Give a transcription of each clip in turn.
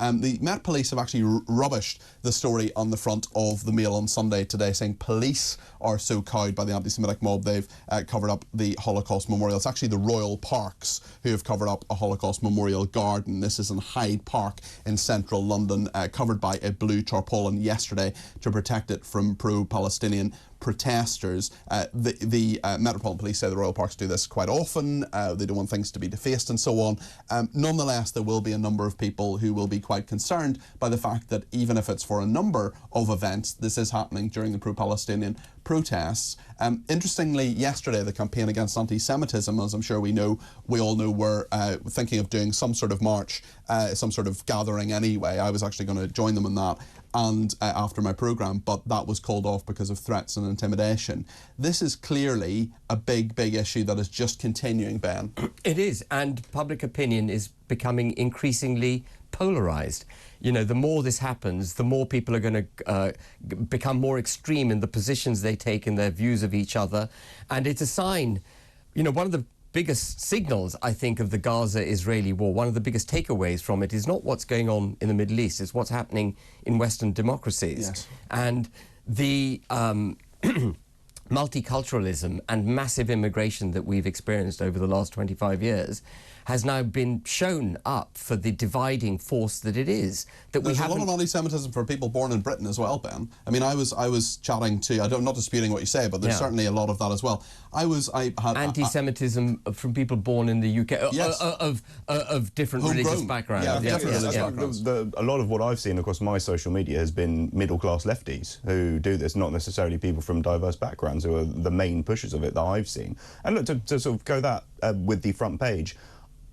The Met Police have actually rubbished the story on the front of the Mail on Sunday today, saying police are so cowed by the anti-Semitic mob they've covered up the Holocaust memorial. It's actually the Royal Parks who have covered up a Holocaust memorial garden. This is in Hyde Park in central London, covered by a blue tarpaulin yesterday to protect it from pro-Palestinian protesters. The Metropolitan Police say the Royal Parks do this quite often. They don't want things to be defaced and so on. Nonetheless, there will be a number of people who will be quite concerned by the fact that even if it's for a number of events, this is happening during the pro-Palestinian protests. Interestingly, yesterday the campaign against anti-Semitism, as I'm sure we all know, were thinking of doing some sort of march, some sort of gathering anyway. I was actually going to join them in that and after my programme, but that was called off because of threats and intimidation. This is clearly a big issue that is just continuing, Ben. It is, and public opinion is becoming increasingly polarised. You know, the more this happens, the more people are going to become more extreme in the positions they take in their views of each other, and it's a sign. You know, one of the biggest signals, I think, of the Gaza-Israeli war, one of the biggest takeaways from it is not what's going on in the Middle East, it's what's happening in Western democracies. Yes. And the multiculturalism and massive immigration that we've experienced over the last 25 years has now been shown up for the dividing force that it is. That There's a lot of anti-Semitism for people born in Britain as well, Ben. I mean, I was chatting to, I'm not disputing what you say, but there's certainly a lot of that as well. I had anti-Semitism from people born in the UK, yes. of different religious backgrounds. A lot of what I've seen across my social media has been middle-class lefties who do this, not necessarily people from diverse backgrounds who are the main pushers of it that I've seen. And look, to sort of go that with the front page,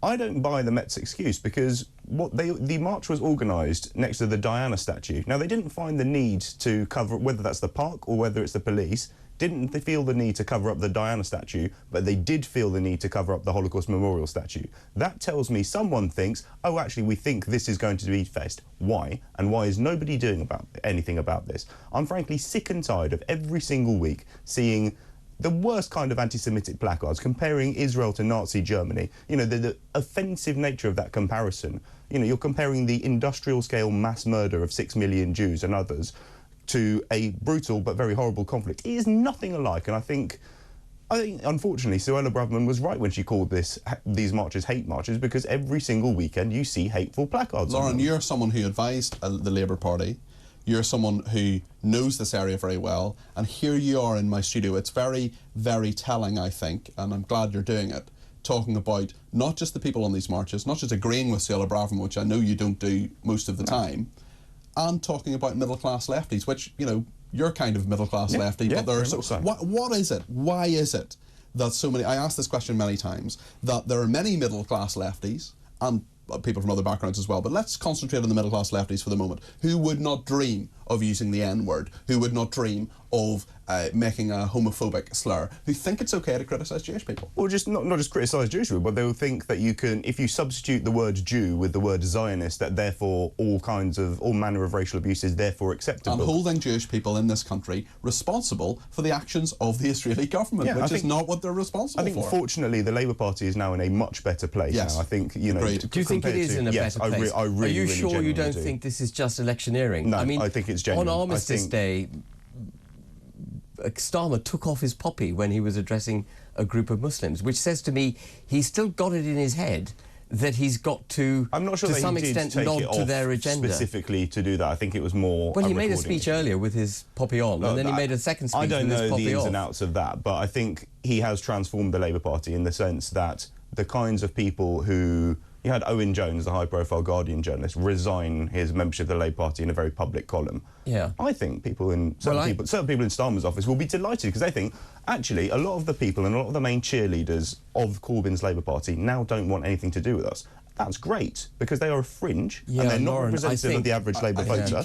I don't buy the Met's excuse, because the march was organised next to the Diana statue. Now, they didn't find the need to cover, whether that's the park or whether it's the police, didn't they feel the need to cover up the Diana statue, but they did feel the need to cover up the Holocaust Memorial statue. That tells me someone thinks, oh, actually, we think this is going to be faced. Why? And why is nobody doing anything about this? I'm frankly sick and tired of every single week seeing the worst kind of anti-Semitic placards comparing Israel to Nazi Germany. You know, the offensive nature of that comparison. You know, you're comparing the industrial scale mass murder of 6 million Jews and others to a brutal but very horrible conflict. It is nothing alike, and I think unfortunately Suella Braverman was right when she called these marches hate marches, because every single weekend you see hateful placards. Lorin, you're someone who advised the Labour Party. You're someone who knows this area very well, and here you are in my studio. It's very telling, I think, and I'm glad you're doing it, talking about not just the people on these marches, not just agreeing with Suella Braverman, which I know you don't do most of the time, and talking about middle-class lefties, which, you know, you're kind of middle-class lefty, but there are so. What is it? Why is it that so many, I asked this question many times, that there are many middle-class lefties, and people from other backgrounds as well, but let's concentrate on the middle-class lefties for the moment, who would not dream of using the N-word, who would not dream of making a homophobic slur, who think it's okay to criticise Jewish people? Well, just not just criticise Jewish people, but they'll think that you can, if you substitute the word Jew with the word Zionist, that therefore all manner of racial abuse is therefore acceptable. And holding Jewish people in this country responsible for the actions of the Israeli government, which is not what they're responsible for. I think, fortunately, the Labour Party is now in a much better place now. I think, you know... Agreed. Do you think it is in a better place? I really, Are you sure you don't do. think this is just electioneering? No, I mean, I think it's genuine. On Armistice Day, Starmer took off his poppy when he was addressing a group of Muslims, which says to me he's still got it in his head that he's got to, I'm not sure to that some he did extent, take nod it to off their agenda. specifically to do that. I think it was more... Well, he made a speech earlier with his poppy on, and then he made a second speech with his poppy off. I don't know the ins and outs of that, but I think he has transformed the Labour Party in the sense that the kinds of people who... You had Owen Jones, the high-profile Guardian journalist, resign his membership of the Labour Party in a very public column. Yeah. I think people in certain people in Starmer's office will be delighted, because they think, actually, a lot of the people and a lot of the main cheerleaders of Corbyn's Labour Party now don't want anything to do with us. That's great, because they are a fringe, and they're not representative of the average Labour voter.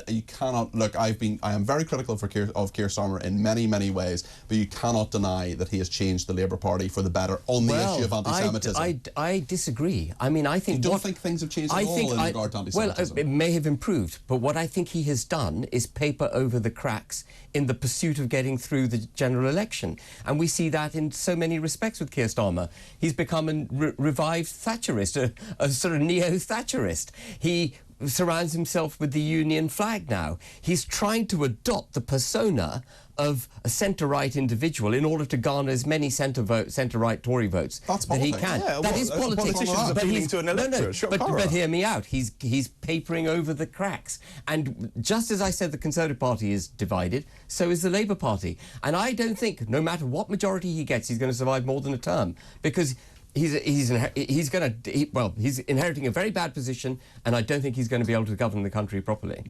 You cannot look. I am very critical of Keir Starmer in many ways, but you cannot deny that he has changed the Labour Party for the better on the issue of anti-Semitism. I disagree. I mean, I think you don't think things have changed at all in regard to anti-Semitism. Well, it may have improved, but what I think he has done is paper over the cracks in the pursuit of getting through the general election, and we see that in so many respects with Keir Starmer. He's become a revived Thatcherist, a sort of neo-Thatcherist. He surrounds himself with the Union flag now. He's trying to adopt the persona of a centre-right individual in order to garner as many centre-right Tory votes that he can. Yeah, that is politics. But he's to an electorate. But hear me out. He's papering over the cracks. And just as I said, the Conservative Party is divided, so is the Labour Party. And I don't think, no matter what majority he gets, he's going to survive more than a term, because he's inheriting a very bad position, and I don't think he's going to be able to govern the country properly.